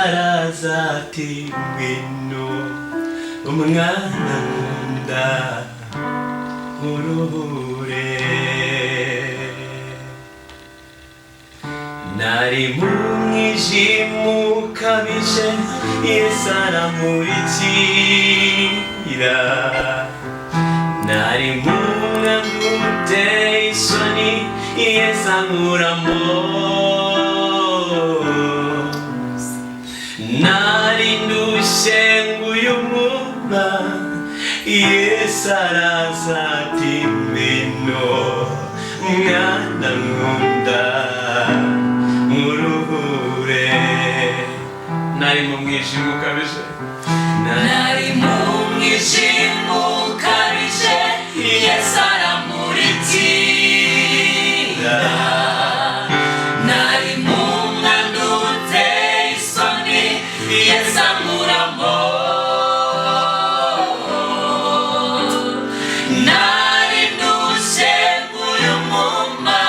Yesarazati wino umwana nkunda uruhure nari mu mwijima ukabije Yesu aramurikira nari mu mwango uteye isoni Yesu ankuramo nari ndushye nguyu mwuma Yesu araza ati mwana nkunda muruhure. Nari mu mwijima ukabije, nari mu mwijima ukabije, Yesu aramurikira. Nari mu mwanda uteye isoni, Yesu ankuramo. Nari ndushye nk'uyumuma,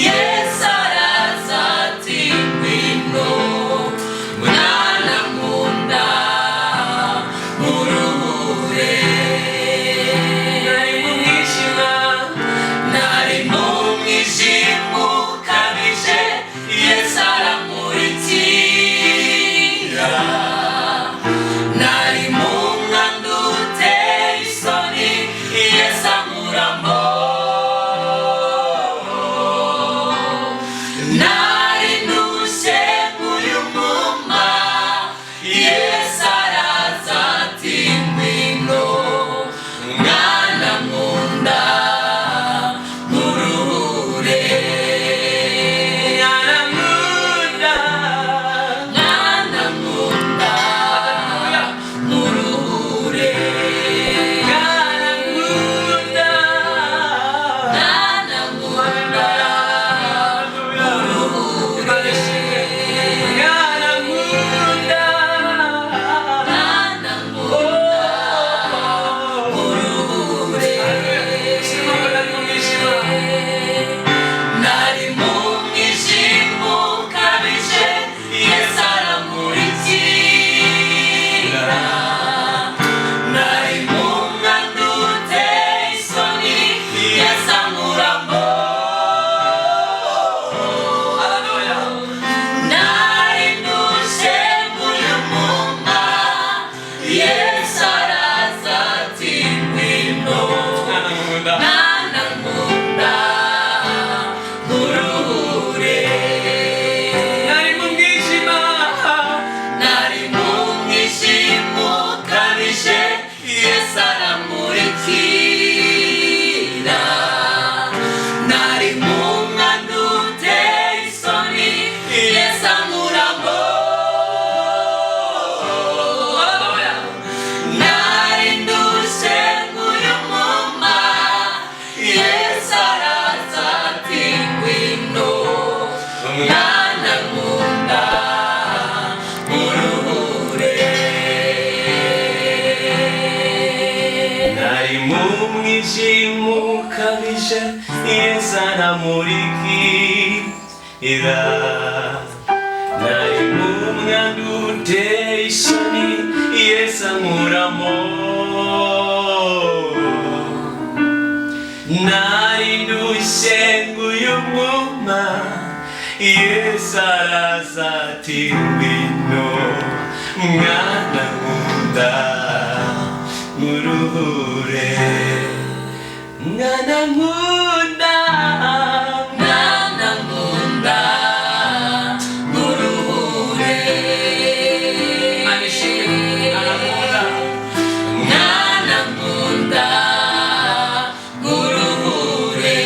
Yesu araza ati ngwino mwana nkunda muruhure. Nari mu mwijima ukabije, Yesu aramurikira. Nari mu mwanda uteye isoni, Yesu ankuramo. Nari ndushye nk'uyumuma, Yesu araza ati ngwino mwana nkunda muruhure. mwana nkunda, Mwana nkunda muruhure. mwana nkunda, Mwana nkunda muruhure. mwana nkunda, Mwana nkunda muruhure. Nari mu mwijima ukabije, Yesu aramurikira. Nari mu mwanda uteye isoni, Yesu ankuramo. Nari ndushye nk'uyumuma, Yesu araza ati ngwino mwana nkunda, mwana nkunda muruhure. nari mu mwijima, Nari mu mwijima ukabije, Yesu aramurikira. Nari mu mwanda uteye isoni, Yesu ankuramo. Nari ndushye nk'uyumuma, Yesu araza ati ngwino mwana nkunda muruhure. nari mu mwijima ukabije, Yesu aramurikira. Nari mu mwanda uteye isoni, Yesu ankuramo. Nari ndushye nk'uyumuma, Yesu araza ati ngwino mwana nkunda muruhure. Mwana nkunda, Mwana nkunda muruhure. Mwana nkunda muruhure.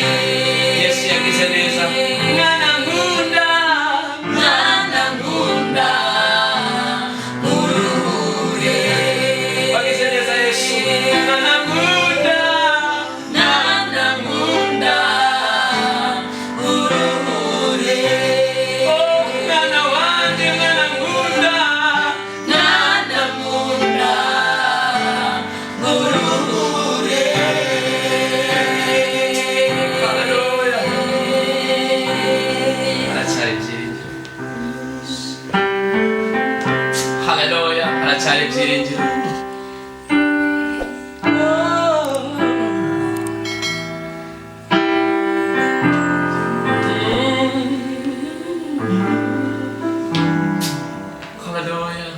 Yesu yagize neza. Mwana nkunda, Mwana nkunda muruhure. wagize neza Yesu. Mwana nkunda, Mwana nkunda muruhure. oh mwana wanje, mwana nkunda. Mwana nkunda muruhure. Haleluya. Haracyari ibyiringiro. Haleluya, haracyari ibyiringiro. Haleluya.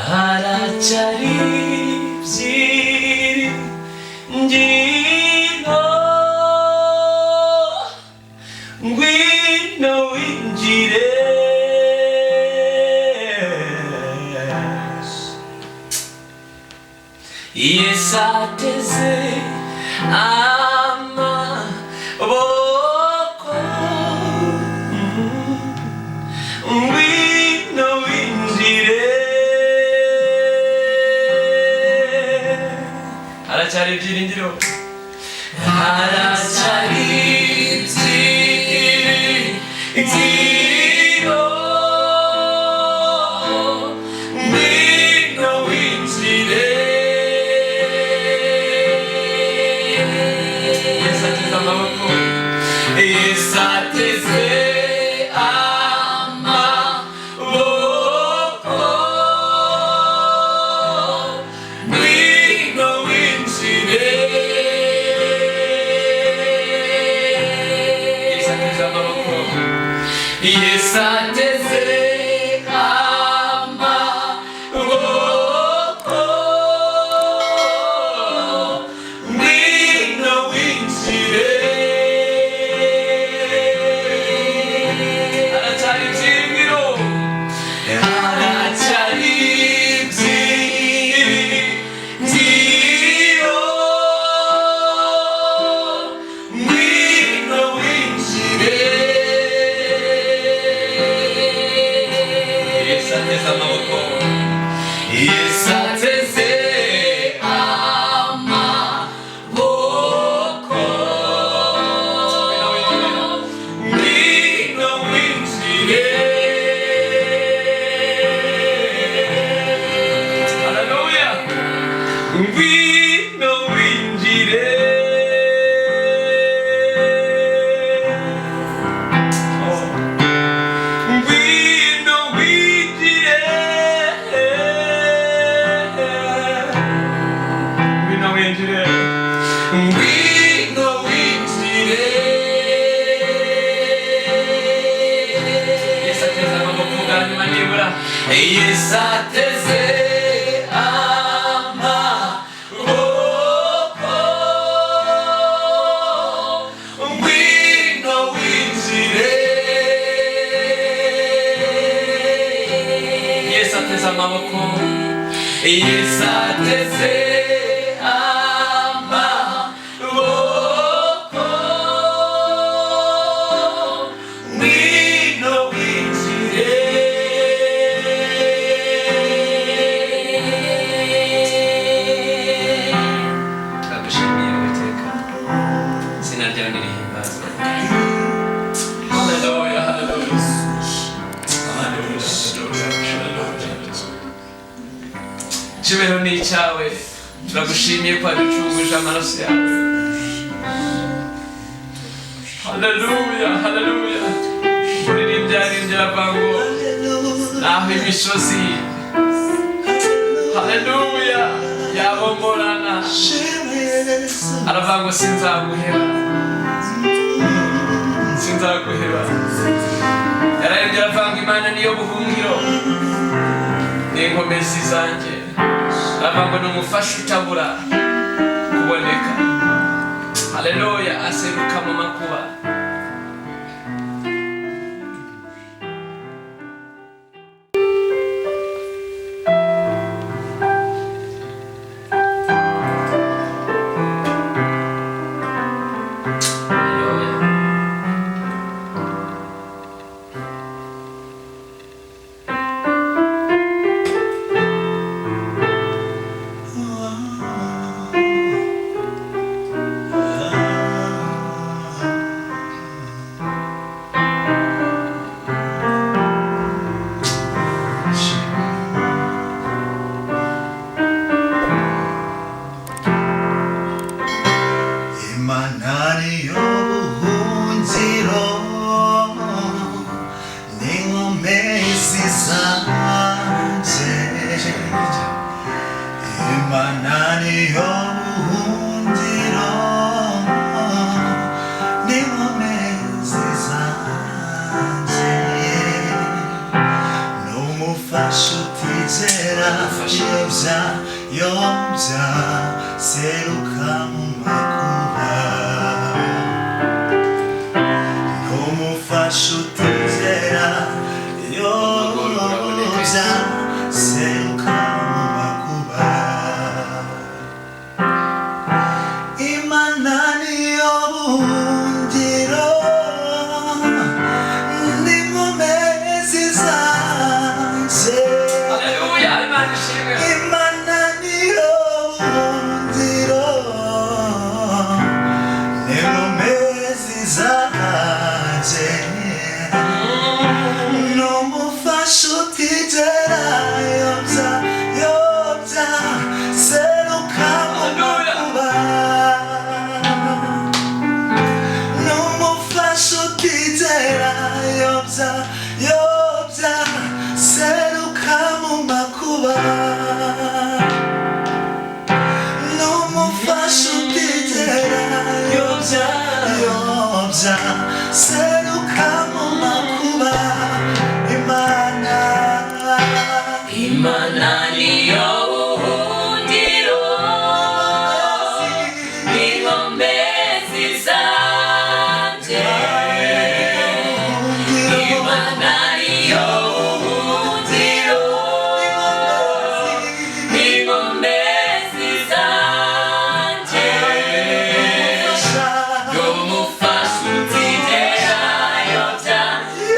Haracyari ibyiringiro. Ngwino winjire. Yesu ateze haracyari ibyiringiro haracyari ibyiringiro ngwino winjire Yesu ateze amaboko Yesu ateze amaboko ngwino winjire Yesu ateze amaboko Yesu ateze amaboko ngwino winjire haracyari ibyiringiro haracyari ibyiringiro ngwino winjire Yesu ateze amaboko Yesu ateze amaboko ngwino winjire haleluya ngwino winjire ngwino winjire ngwino winjire ngwino winjire Yesu ateze amaboko bwa nyuma nibura Yesu ateze amaboko ngwino winjire Yesu ateze amaboko Yesu ateze amaboko ngwino winjire ndagushimiye Uwiteka izina ryawe nirihimbazwe haleluya haleluya icyubahiro ni icyawe turagushimiye ko waducunguje amaraso yawe haleluya haleluya umuririmbyi aririmbye aravuga ngo naho imisozi haleluya yabomborana aravuga ngo sinzaguheba sinzaguheba yararembye aravuga ngo Imana niyo buhungiro n'inkomezi zanjye aravuga ngo ni umufasha utabura kuboneka haleluya aseruka mu makuba Seruka mu makuba ingomezi zanjye n'umufasha utigera yobya yobya seruka mu makuba n'umufasha utigera yobya yobya seruka mu makuba n'umufasha utigera yobya yobya seruka mu makuba Imana Imana niyo buhungiro n'inkomezi zanjye Imana niyo buhungiro n'inkomezi zanjye n'umufasha utigera yobya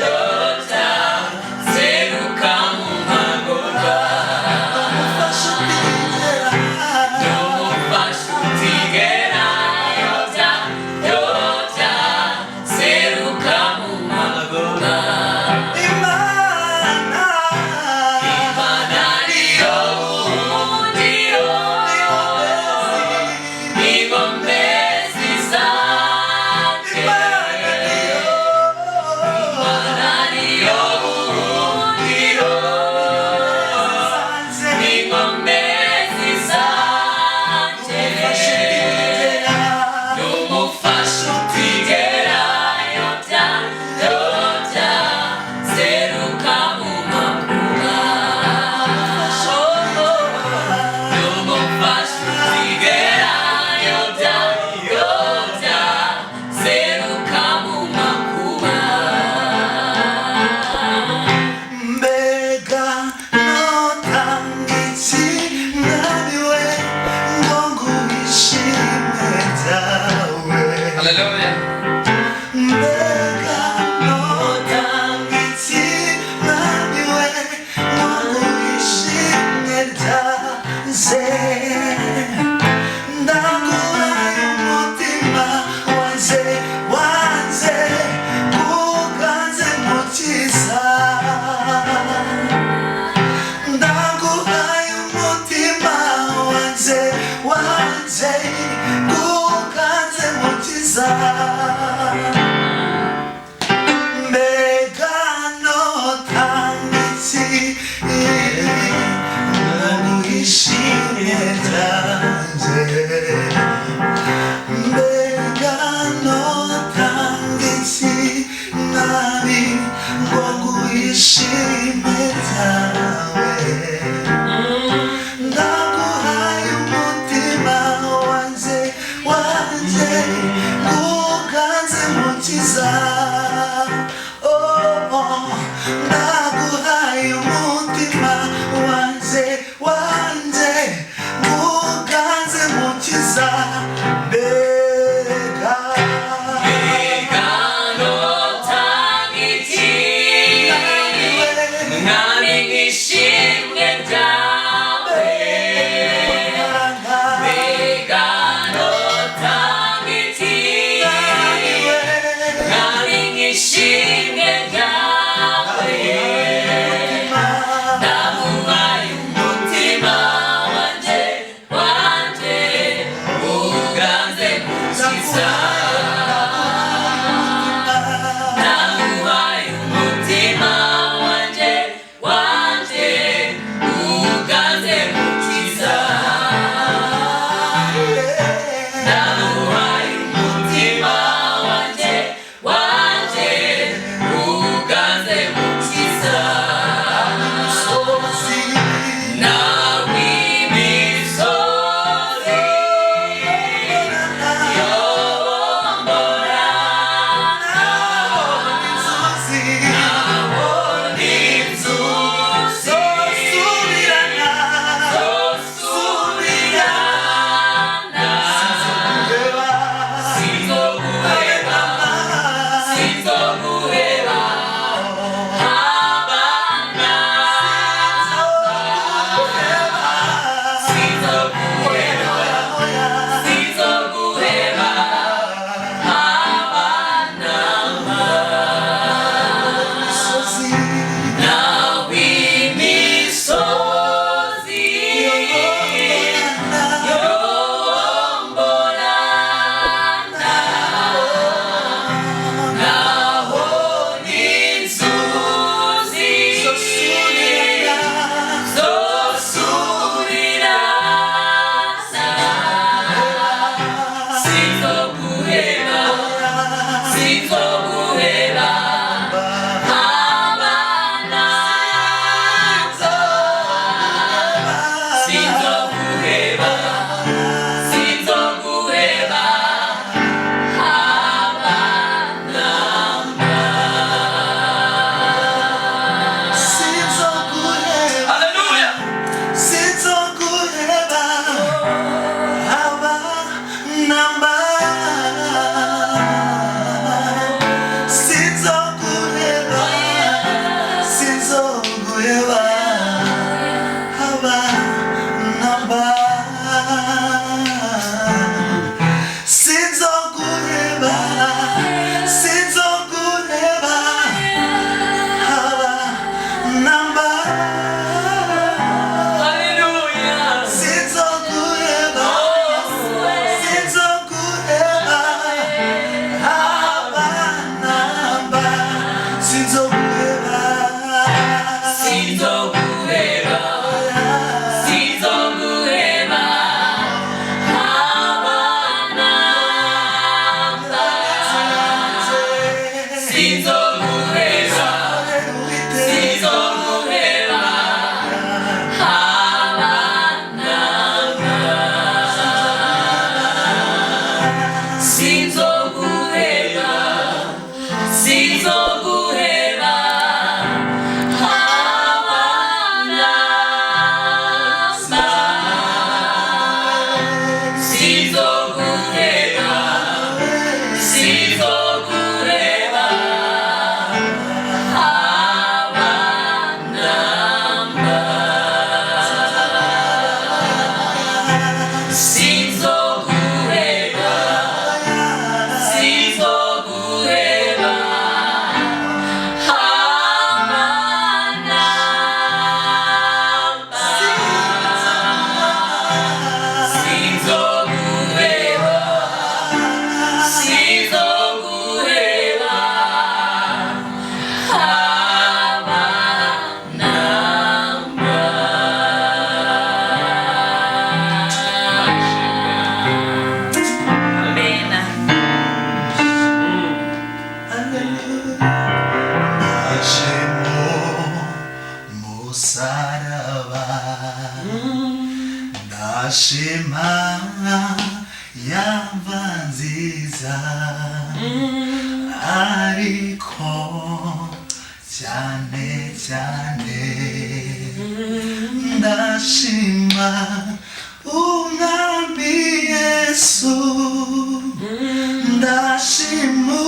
yobya seruka mu magoba n'umufasha utigera yobya yobya seruka mu magoba Imana Imana niyo buhungiro n'inkomezi zanjye Imana niyo buhungiro n'inkomezi zanjye n'umufasha utigera yobya yobya seruka mu makuba n'umufasha utigera yobya yobya seruka mu makuba mbega notangiki nabiwe ngo nguhishime byawe Haleluya. mbega notangiki nabiwe ngo nguhishime byaze ndaguraye umutima wanjye wanjye kuganze mukiza ndaguhaye umutima wanjye wanjye kuganze mukiza mbega notangiki naguhishimye byanjye mbega notangiki nabi ngo nguhishime byawe ndaguhaye umutima wanjye wanjye ariko cyane cyane ndashima umwami Yesu ndashima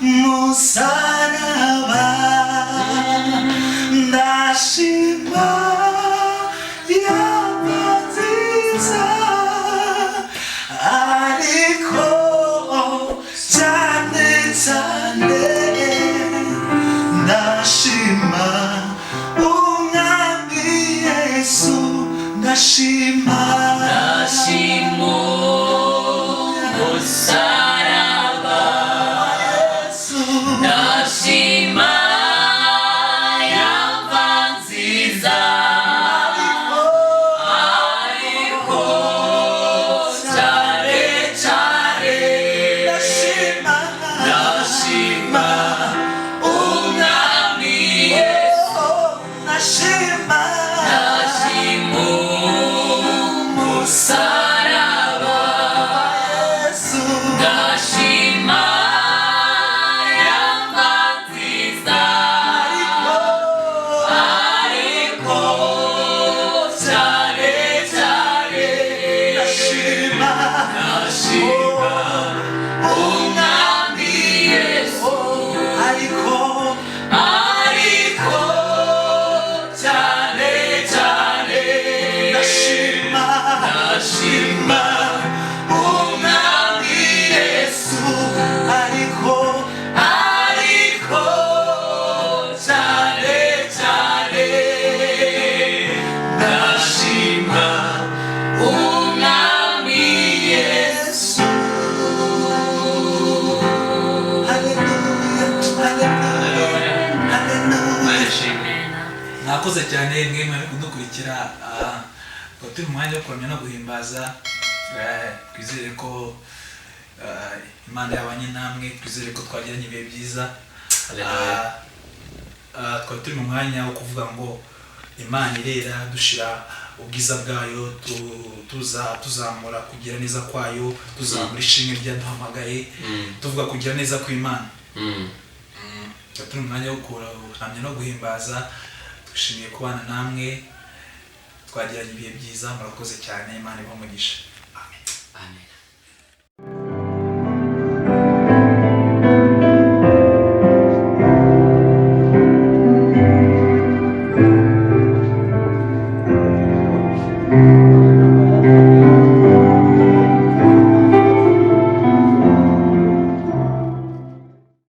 umusaraba ndashima yaba nziza ariko cyane cyane ndashima umwami Yesu ndashima umusaraba ndashima yaba nziza ariko cyane cyane ndashima umwami Yesu ndashima umusaraba ndashima yaba nziza ariko cyane cyane ndashima umwami Yesu ariko cyane cyane ndashima umwami Yesu ariko cyane cyane ndashima umwami Yesu. Nakoze cyane mwemwe kudukurikira turi mu mwanya wo kuramya no guhimbaza twizere ko Imana yabanye namwe twizere ko twagiranye ibihe byiza twari turi mu mwanya wo kuvuga ngo Imana irera dushira ubwiza bwayo tuzamura kugira neza kwayo tuzamura ishimwe ryaduhamagaye tuvuga kugira neza kw'Imana turi mu mwanya wo kuramya no guhimbaza twishimiye kubana namwe twagiranye ibihe byiza murakoze cyane Imana ibahe umugisha. Amen.